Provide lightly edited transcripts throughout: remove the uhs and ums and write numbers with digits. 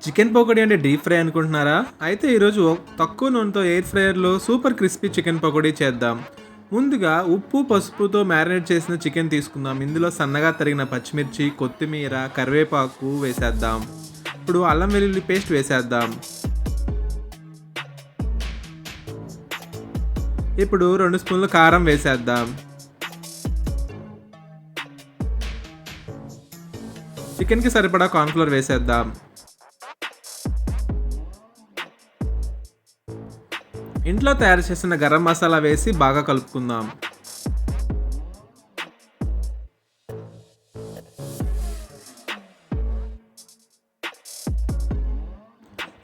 Chicken pakodi అంటే deep fry అనుకుంటున్నారా? అయితే ఈరోజు తక్కువ నూనెతో ఎయిర్ ఫ్రైయర్లో సూపర్ క్రిస్పీ చికెన్ పకోడీ చేద్దాం. ముందుగా ఉప్పు, పసుపుతో మ్యారినేట్ చేసిన చికెన్ తీసుకుందాం. ఇందులో సన్నగా తరిగిన పచ్చిమిర్చి, కొత్తిమీర, కరివేపాకు వేసేద్దాం. ఇప్పుడు అల్లం వెల్లుల్లి పేస్ట్ వేసేద్దాం. ఇప్పుడు 2 స్పూన్లు కారం వేసేద్దాం. చికెన్కి సరిపడా కార్న్‌ఫ్లోర్ వేసేద్దాం. ఇంట్లో తయారు చేసిన గరం మసాలా వేసి బాగా కలుపుకుందాం.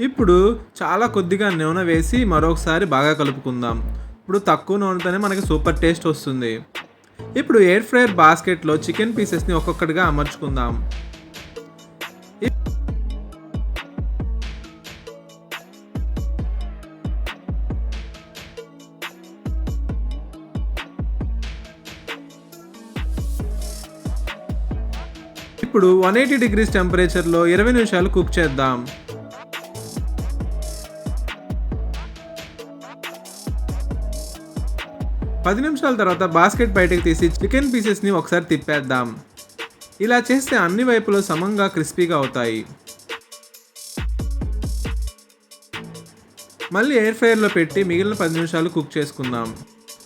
ఇప్పుడు చాలా కొద్దిగా నూనె వేసి మరొకసారి బాగా కలుపుకుందాం. ఇప్పుడు తక్కువ నూనెతోనే మనకి సూపర్ టేస్ట్ వస్తుంది. ఇప్పుడు ఎయిర్ ఫ్రైయర్ బాస్కెట్లో చికెన్ పీసెస్ని ఒక్కొక్కటిగా అమర్చుకుందాం. ఇప్పుడు 180 డిగ్రీస్ టెంపరేచర్లో 20 నిమిషాలు కుక్ చేద్దాం. పది నిమిషాల తర్వాత బాస్కెట్ బయటకు తీసి చికెన్ పీసెస్ని ఒకసారి తిప్పేద్దాం. ఇలా చేస్తే అన్ని వైపులో సమంగా క్రిస్పీగా అవుతాయి. మళ్ళీ ఎయిర్ ఫ్రైయర్లో పెట్టి మిగిలిన 10 నిమిషాలు కుక్ చేసుకుందాం.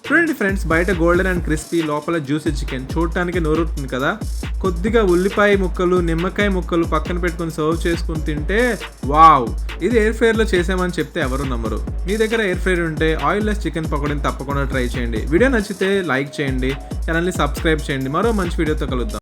చూడండి ఫ్రెండ్స్, బయట గోల్డెన్ అండ్ క్రిస్పీ, లోపల జ్యూసీ చికెన్ చూడటానికి నోరుతుంది కదా. కొద్దిగా ఉల్లిపాయ ముక్కలు, నిమ్మకాయ ముక్కలు పక్కన పెట్టుకొని సర్వ్ చేసుకుని తింటే వావ్! ఇది ఎయిర్ ఫ్రైయర్లో చేసామని చెప్తే ఎవరు నమ్మరు. మీ దగ్గర ఎయిర్ ఫ్రైయర్ ఉంటే ఆయిల్ లెస్ చికెన్ పకోడీని తప్పకుండా ట్రై చేయండి. వీడియో నచ్చితే లైక్ చేయండి, ఛానల్ని సబ్స్క్రైబ్ చేయండి. మరో మంచి వీడియోతో కలుద్దాం.